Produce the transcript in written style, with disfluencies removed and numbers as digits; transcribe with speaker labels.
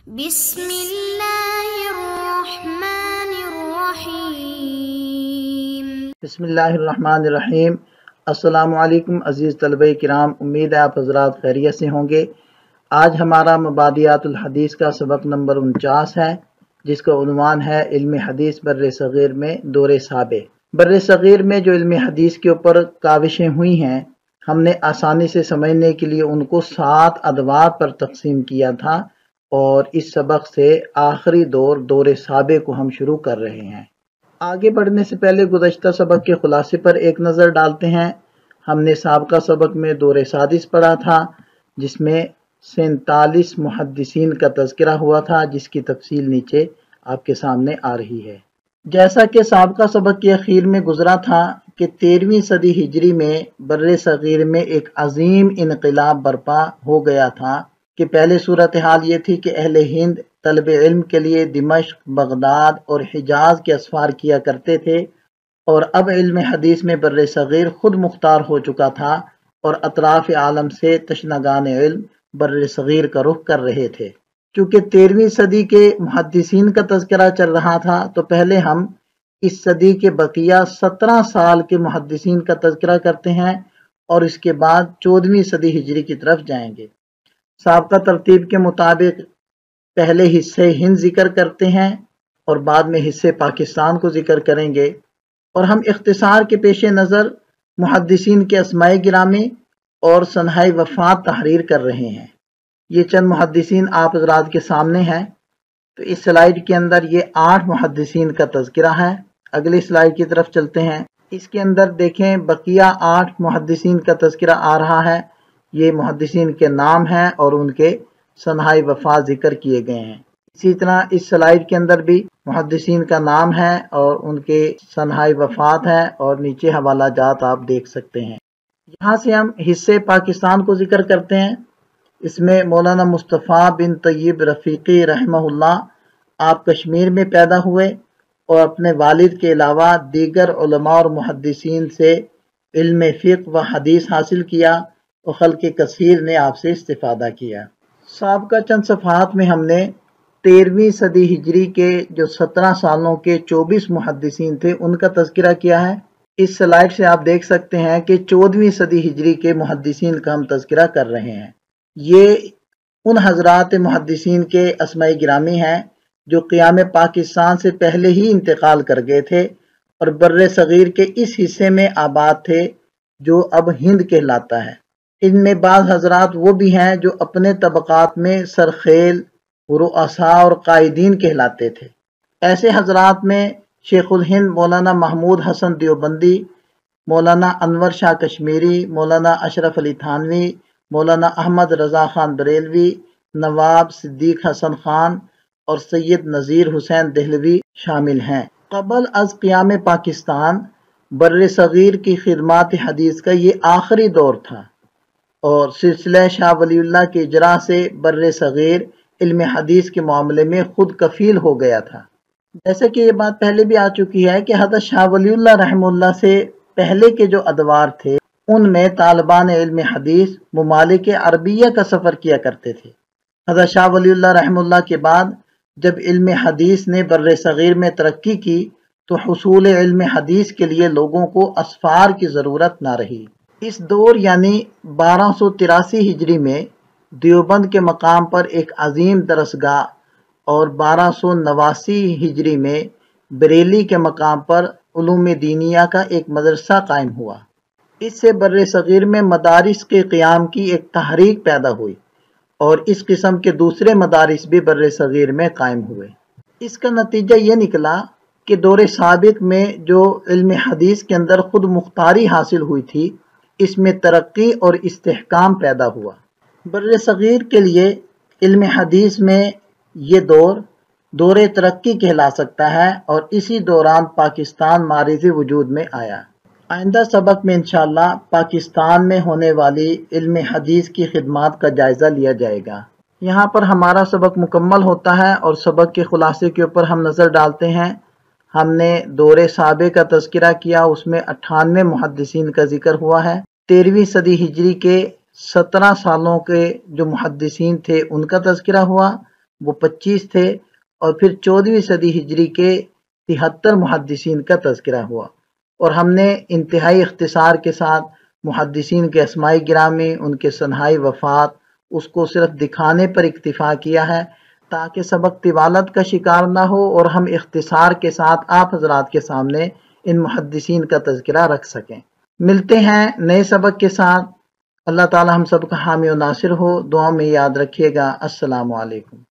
Speaker 1: بسم اللہ الرحمن الرحیم۔
Speaker 2: بسم اللہ الرحمن الرحیم۔ السلام علیکم عزیز طلبہ کرام، امید ہے آپ حضرات خیریت سے ہوں گے۔ آج ہمارا مبادیات الحدیث کا سبق نمبر 49 ہے، جس کا عنوان ہے علم حدیث بر صغیر میں دور سابق۔ بر صغیر میں جو علم حدیث کے اوپر کاوشیں ہوئی ہیں، ہم نے آسانی سے سمجھنے کے لیے ان کو 7 ادوار پر تقسیم کیا تھا، اور اس سبق سے آخری دور سابق کو ہم شروع کر رہے ہیں۔ آگے بڑھنے سے پہلے گزشتہ سبق کے خلاصے پر ایک نظر ڈالتے ہیں۔ ہم نے سابقہ سبق میں دور سادس پڑھا تھا، جس میں 47 محدثین کا تذکرہ ہوا تھا، جس کی تفصیل نیچے آپ کے سامنے آ رہی ہے۔ جیسا کہ سابقہ سبق کے اخیر میں گزرا تھا کہ 13ویں صدی ہجری میں بر صغیر میں ایک عظیم انقلاب برپا ہو گیا تھا کہ پہلے صورتحال یہ تھی کہ اہل ہند طلب علم کے لیے دمشق، بغداد اور حجاز کے اسفار کیا کرتے تھے، اور اب علم حدیث میں بر صغیر خود مختار ہو چکا تھا، اور اطراف عالم سے تشنگان علم بر صغیر کا رخ کر رہے تھے۔ چونکہ 13ویں صدی کے محدثین کا تذکرہ چل رہا تھا، تو پہلے ہم اس صدی کے بقیہ 17 سال کے محدثین کا تذکرہ کرتے ہیں، اور اس کے بعد 14ویں صدی ہجری کی طرف جائیں گے۔ سابقہ ترتیب کے مطابق پہلے حصے ہند ذکر کرتے ہیں، اور بعد میں حصے پاکستان کو ذکر کریں گے، اور ہم اختصار کے پیش نظر محدثین کے اسماء گرامی اور سنہائے وفات تحریر کر رہے ہیں۔ یہ چند محدثین آپ حضرات کے سامنے ہیں۔ تو اس سلائیڈ کے اندر یہ 8 محدثین کا تذکرہ ہے۔ اگلی سلائیڈ کی طرف چلتے ہیں۔ اس کے اندر دیکھیں بقیہ 8 محدثین کا تذکرہ آ رہا ہے۔ یہ محدثین کے نام ہیں اور ان کے سنہائے وفات ذکر کیے گئے ہیں۔ اسی طرح اس سلائیڈ کے اندر بھی محدثین کا نام ہے اور ان کے سنہائے وفات ہے، اور نیچے حوالہ جات آپ دیکھ سکتے ہیں۔ یہاں سے ہم حصے پاکستان کو ذکر کرتے ہیں۔ اس میں مولانا مصطفیٰ بن طیب رفیقی رحمہ اللہ آپ کشمیر میں پیدا ہوئے، اور اپنے والد کے علاوہ دیگر علماء اور محدثین سے علم فقہ و حدیث حاصل کیا، اور خلق کثیر نے آپ سے استفادہ کیا۔ سابقہ چند صفحات میں ہم نے 13ویں صدی ہجری کے جو 17 سالوں کے 24 محدثین تھے، ان کا تذکرہ کیا ہے۔ اس سلائیڈ سے آپ دیکھ سکتے ہیں کہ 14ویں صدی ہجری کے محدثین کا ہم تذکرہ کر رہے ہیں۔ یہ ان حضرات محدثین کے اسماء گرامی ہیں جو قیام پاکستان سے پہلے ہی انتقال کر گئے تھے، اور بر صغیر کے اس حصے میں آباد تھے جو اب ہند کہلاتا ہے۔ ان میں بعض حضرات وہ بھی ہیں جو اپنے طبقات میں سرخیل، رؤساء اور قائدین کہلاتے تھے۔ ایسے حضرات میں شیخ الہند مولانا محمود حسن دیوبندی، مولانا انور شاہ کشمیری، مولانا اشرف علی تھانوی، مولانا احمد رضا خان بریلوی، نواب صدیق حسن خان اور سید نذیر حسین دہلوی شامل ہیں۔ قبل از قیام پاکستان بر صغیر کی خدمات حدیث کا یہ آخری دور تھا، اور سلسلہ شاہ ولی اللہ کے اجرا سے بر صغیر علم حدیث کے معاملے میں خود کفیل ہو گیا تھا۔ جیسے کہ یہ بات پہلے بھی آ چکی ہے کہ حضرت شاہ ولی اللہ رحمہ اللہ سے پہلے کے جو ادوار تھے، ان میں طالبان علم حدیث ممالک عربیہ کا سفر کیا کرتے تھے۔ حضرت شاہ ولی اللہ رحمہ اللہ کے بعد جب علم حدیث نے بر صغیر میں ترقی کی، تو حصول علم حدیث کے لیے لوگوں کو اسفار کی ضرورت نہ رہی۔ اس دور یعنی 1283 ہجری میں دیوبند کے مقام پر ایک عظیم درسگاہ، اور 1289 ہجری میں بریلی کے مقام پر علوم دینیہ کا ایک مدرسہ قائم ہوا۔ اس سے بر صغیر میں مدارس کے قیام کی ایک تحریک پیدا ہوئی، اور اس قسم کے دوسرے مدارس بھی بر صغیر میں قائم ہوئے۔ اس کا نتیجہ یہ نکلا کہ دور سابق میں جو علم حدیث کے اندر خود مختاری حاصل ہوئی تھی، اس میں ترقی اور استحکام پیدا ہوا۔ بر صغیر کے لیے علم حدیث میں یہ دور ترقی کہلا سکتا ہے، اور اسی دوران پاکستان معرض وجود میں آیا۔ آئندہ سبق میں انشاءاللہ پاکستان میں ہونے والی علم حدیث کی خدمات کا جائزہ لیا جائے گا۔ یہاں پر ہمارا سبق مکمل ہوتا ہے، اور سبق کے خلاصے کے اوپر ہم نظر ڈالتے ہیں۔ ہم نے دور سابق کا تذکرہ کیا، اس میں 98 محدثین کا ذکر ہوا ہے۔ 13ویں صدی ہجری کے 17 سالوں کے جو محدثین تھے ان کا تذکرہ ہوا، وہ 25 تھے، اور پھر 14ویں صدی ہجری کے 73 محدثین کا تذکرہ ہوا، اور ہم نے انتہائی اختصار کے ساتھ محدثین کے اسماء گرامی، ان کے سنہائی وفات، اس کو صرف دکھانے پر اکتفا کیا ہے تاکہ سبق طوالت کا شکار نہ ہو، اور ہم اختصار کے ساتھ آپ حضرات کے سامنے ان محدثین کا تذکرہ رکھ سکیں۔ ملتے ہیں نئے سبق کے ساتھ۔ اللہ تعالی ہم سب کا حامی و ناصر ہو، دعا میں یاد رکھیے گا۔ السلام علیکم۔